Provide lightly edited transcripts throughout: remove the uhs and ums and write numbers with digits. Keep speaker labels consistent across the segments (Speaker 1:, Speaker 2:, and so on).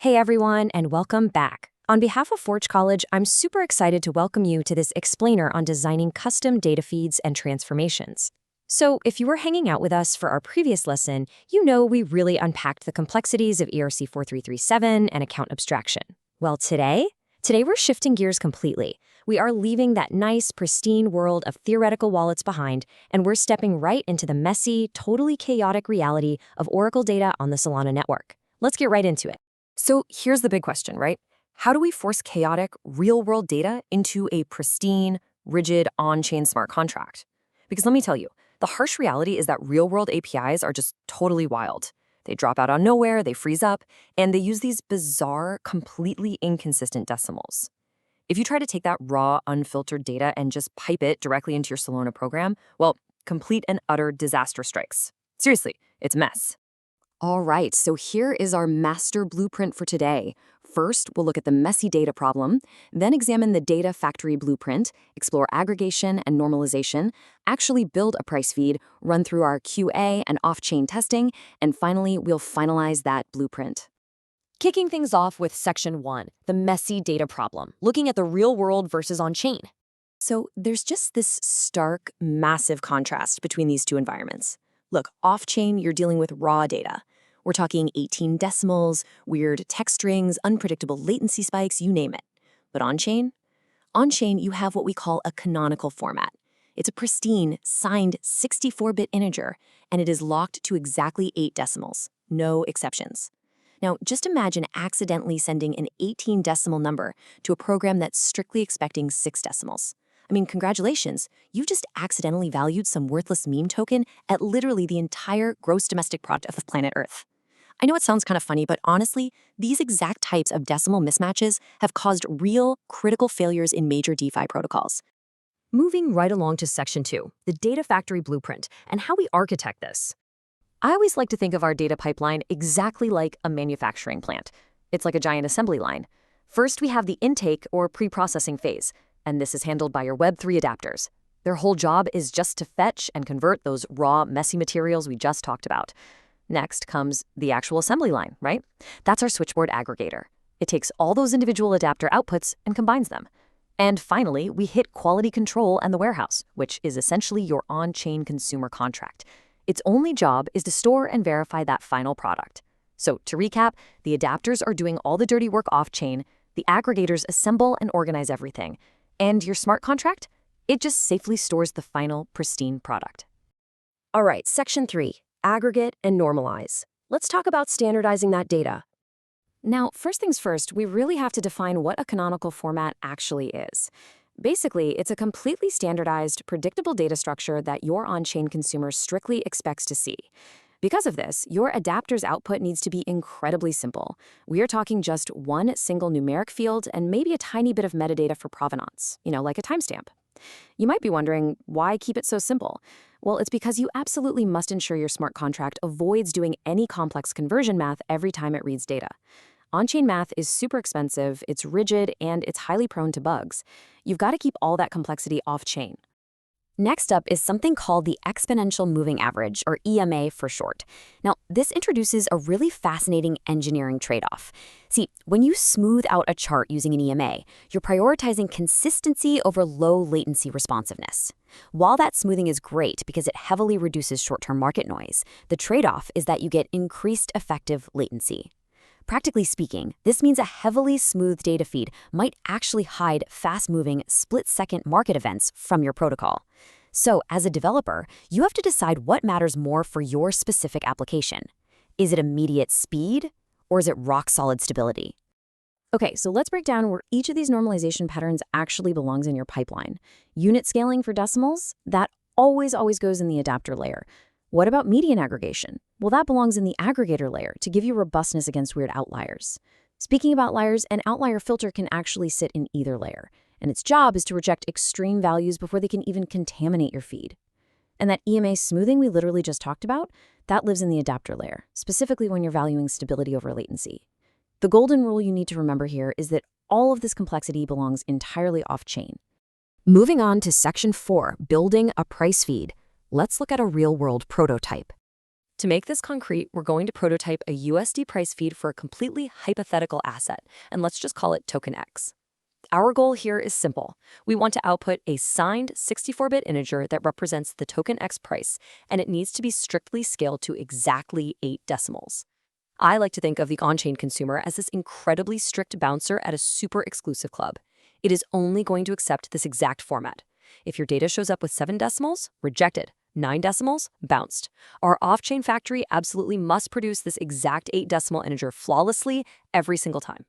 Speaker 1: Hey everyone, and welcome back. On behalf of Forge College, I'm super excited to welcome you to this explainer on designing custom data feeds and transformations. So, if you were hanging out with us for our previous lesson, you know we really unpacked the complexities of ERC 4337 and account abstraction. Well, today we're shifting gears completely. We are leaving that nice, pristine world of theoretical wallets behind, and we're stepping right into the messy, totally chaotic reality of Oracle data on the Solana network. Let's get right into it. So here's the big question, right? How do we force chaotic, real-world data into a pristine, rigid, on-chain smart contract? Because let me tell you, the harsh reality is that real-world APIs are just totally wild. They drop out of nowhere, they freeze up, and they use these bizarre, completely inconsistent decimals. If you try to take that raw, unfiltered data and just pipe it directly into your Solana program, well, complete and utter disaster strikes. Seriously, it's a mess. All right, so here is our master blueprint for today. First, we'll look at the messy data problem, then examine the data factory blueprint, explore aggregation and normalization, actually build a price feed, run through our QA and off-chain testing, and finally, we'll finalize that blueprint. Kicking things off with Section 1, the messy data problem, looking at the real world versus on-chain. So there's just this stark, massive contrast between these two environments. Look, off-chain, you're dealing with raw data. We're talking 18 decimals, weird text strings, unpredictable latency spikes, you name it. But on-chain? On-chain, you have what we call a canonical format. It's a pristine, signed 64-bit integer, and it is locked to exactly 8 decimals. No exceptions. Now, just imagine accidentally sending an 18-decimal number to a program that's strictly expecting 6 decimals. I mean, congratulations, you just accidentally valued some worthless meme token at literally the entire gross domestic product of planet Earth. I know it sounds kind of funny, but honestly, these exact types of decimal mismatches have caused real, critical failures in major DeFi protocols. Moving right along to Section 2, the data factory blueprint, and how we architect this. I always like to think of our data pipeline exactly like a manufacturing plant. It's like a giant assembly line. First, we have the intake or pre-processing phase, and this is handled by your Web3 adapters. Their whole job is just to fetch and convert those raw, messy materials we just talked about. Next comes the actual assembly line, right? That's our Switchboard aggregator. It takes all those individual adapter outputs and combines them. And finally, we hit quality control and the warehouse, which is essentially your on-chain consumer contract. Its only job is to store and verify that final product. So to recap, the adapters are doing all the dirty work off-chain, the aggregators assemble and organize everything, and your smart contract? It just safely stores the final, pristine product. All right, Section 3, aggregate and normalize. Let's talk about standardizing that data. Now, first things first, we really have to define what a canonical format actually is. Basically, it's a completely standardized, predictable data structure that your on-chain consumer strictly expects to see. Because of this, your adapter's output needs to be incredibly simple. We are talking just one single numeric field and maybe a tiny bit of metadata for provenance, like a timestamp. You might be wondering, why keep it so simple? Well, it's because you absolutely must ensure your smart contract avoids doing any complex conversion math every time it reads data. On-chain math is super expensive, it's rigid, and it's highly prone to bugs. You've got to keep all that complexity off-chain. Next up is something called the exponential moving average, or EMA for short. Now, this introduces a really fascinating engineering trade-off. See, when you smooth out a chart using an EMA, you're prioritizing consistency over low latency responsiveness. While that smoothing is great because it heavily reduces short-term market noise, the trade-off is that you get increased effective latency. Practically speaking, this means a heavily smooth data feed might actually hide fast-moving, split-second market events from your protocol. So, as a developer, you have to decide what matters more for your specific application. Is it immediate speed, or is it rock-solid stability? Okay, so let's break down where each of these normalization patterns actually belongs in your pipeline. Unit scaling for decimals, that always goes in the adapter layer. What about median aggregation? Well, that belongs in the aggregator layer to give you robustness against weird outliers. Speaking of outliers, an outlier filter can actually sit in either layer, and its job is to reject extreme values before they can even contaminate your feed. And that EMA smoothing we literally just talked about, that lives in the adapter layer, specifically when you're valuing stability over latency. The golden rule you need to remember here is that all of this complexity belongs entirely off-chain. Moving on to Section 4, building a price feed. Let's look at a real-world prototype. To make this concrete, we're going to prototype a USD price feed for a completely hypothetical asset, and let's just call it token X. Our goal here is simple. We want to output a signed 64-bit integer that represents the token X price, and it needs to be strictly scaled to exactly 8 decimals. I like to think of the on-chain consumer as this incredibly strict bouncer at a super exclusive club. It is only going to accept this exact format. If your data shows up with 7 decimals, rejected. 9 decimals, bounced. Our off-chain factory absolutely must produce this exact 8-decimal integer flawlessly every single time.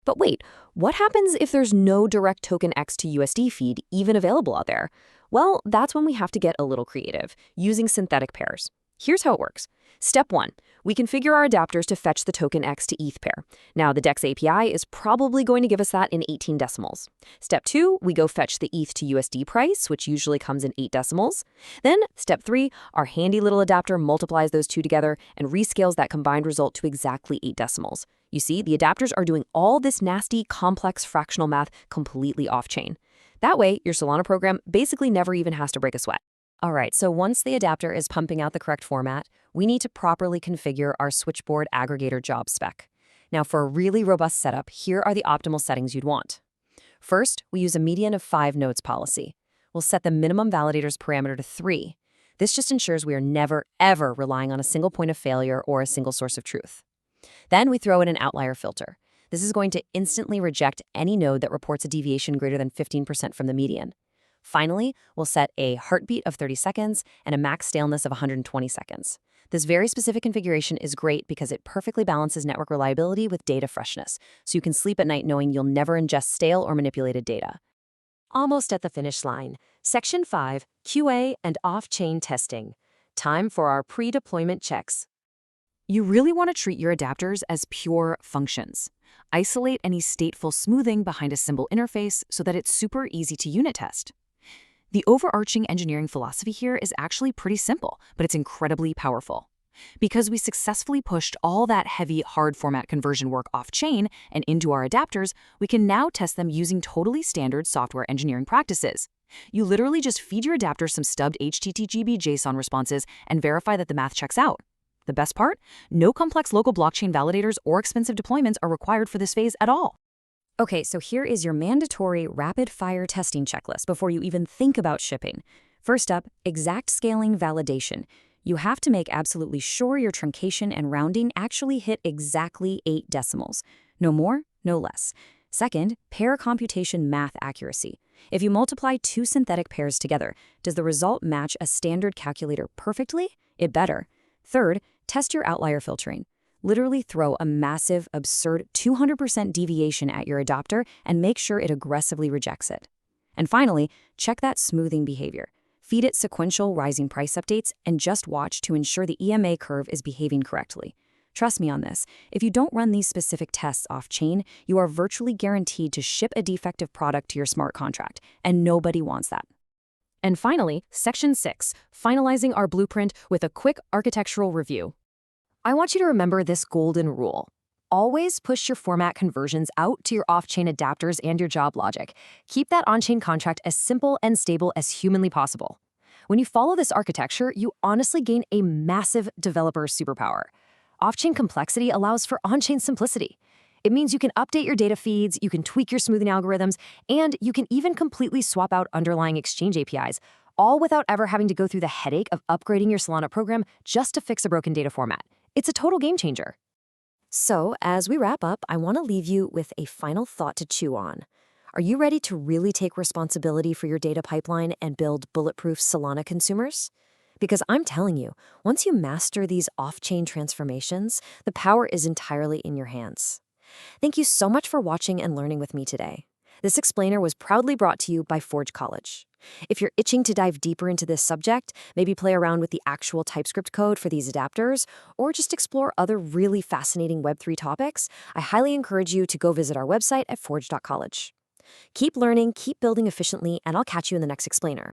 Speaker 1: But wait, what happens if there's no direct token X to USD feed even available out there? Well, that's when we have to get a little creative, using synthetic pairs. Here's how it works. Step 1. We configure our adapters to fetch the token X to ETH pair. Now, the DEX API is probably going to give us that in 18 decimals. Step 2, we go fetch the ETH to USD price, which usually comes in 8 decimals. Then, step 3, our handy little adapter multiplies those two together and rescales that combined result to exactly 8 decimals. You see, the adapters are doing all this nasty, complex fractional math completely off-chain. That way, your Solana program basically never even has to break a sweat. All right, so once the adapter is pumping out the correct format, we need to properly configure our Switchboard aggregator job spec. Now, for a really robust setup, here are the optimal settings you'd want. First, we use a median of 5 nodes policy. We'll set the minimum validators parameter to 3. This just ensures we are never, ever relying on a single point of failure or a single source of truth. Then we throw in an outlier filter. This is going to instantly reject any node that reports a deviation greater than 15% from the median. Finally, we'll set a heartbeat of 30 seconds and a max staleness of 120 seconds. This very specific configuration is great because it perfectly balances network reliability with data freshness, so you can sleep at night knowing you'll never ingest stale or manipulated data. Almost at the finish line. Section 5, QA and off-chain testing. Time for our pre-deployment checks. You really want to treat your adapters as pure functions. Isolate any stateful smoothing behind a symbol interface so that it's super easy to unit test. The overarching engineering philosophy here is actually pretty simple, but it's incredibly powerful. Because we successfully pushed all that heavy hard format conversion work off-chain and into our adapters, we can now test them using totally standard software engineering practices. You literally just feed your adapter some stubbed HTTP JSON responses and verify that the math checks out. The best part? No complex local blockchain validators or expensive deployments are required for this phase at all. Okay, so here is your mandatory rapid-fire testing checklist before you even think about shipping. First up, exact scaling validation. You have to make absolutely sure your truncation and rounding actually hit exactly 8 decimals. No more, no less. Second, pair computation math accuracy. If you multiply 2 synthetic pairs together, does the result match a standard calculator perfectly? It better. Third, test your outlier filtering. Literally throw a massive, absurd 200% deviation at your adapter and make sure it aggressively rejects it. And finally, check that smoothing behavior. Feed it sequential rising price updates and just watch to ensure the EMA curve is behaving correctly. Trust me on this, if you don't run these specific tests off-chain, you are virtually guaranteed to ship a defective product to your smart contract, and nobody wants that. And finally, Section 6, finalizing our blueprint with a quick architectural review. I want you to remember this golden rule. Always push your format conversions out to your off-chain adapters and your job logic. Keep that on-chain contract as simple and stable as humanly possible. When you follow this architecture, you honestly gain a massive developer superpower. Off-chain complexity allows for on-chain simplicity. It means you can update your data feeds, you can tweak your smoothing algorithms, and you can even completely swap out underlying exchange APIs, all without ever having to go through the headache of upgrading your Solana program just to fix a broken data format. It's a total game changer. So, as we wrap up, I want to leave you with a final thought to chew on. Are you ready to really take responsibility for your data pipeline and build bulletproof Solana consumers? Because I'm telling you, once you master these off-chain transformations, the power is entirely in your hands. Thank you so much for watching and learning with me today. This explainer was proudly brought to you by Forge College. If you're itching to dive deeper into this subject, maybe play around with the actual TypeScript code for these adapters, or just explore other really fascinating Web3 topics, I highly encourage you to go visit our website at forge.college. Keep learning, keep building efficiently, and I'll catch you in the next explainer.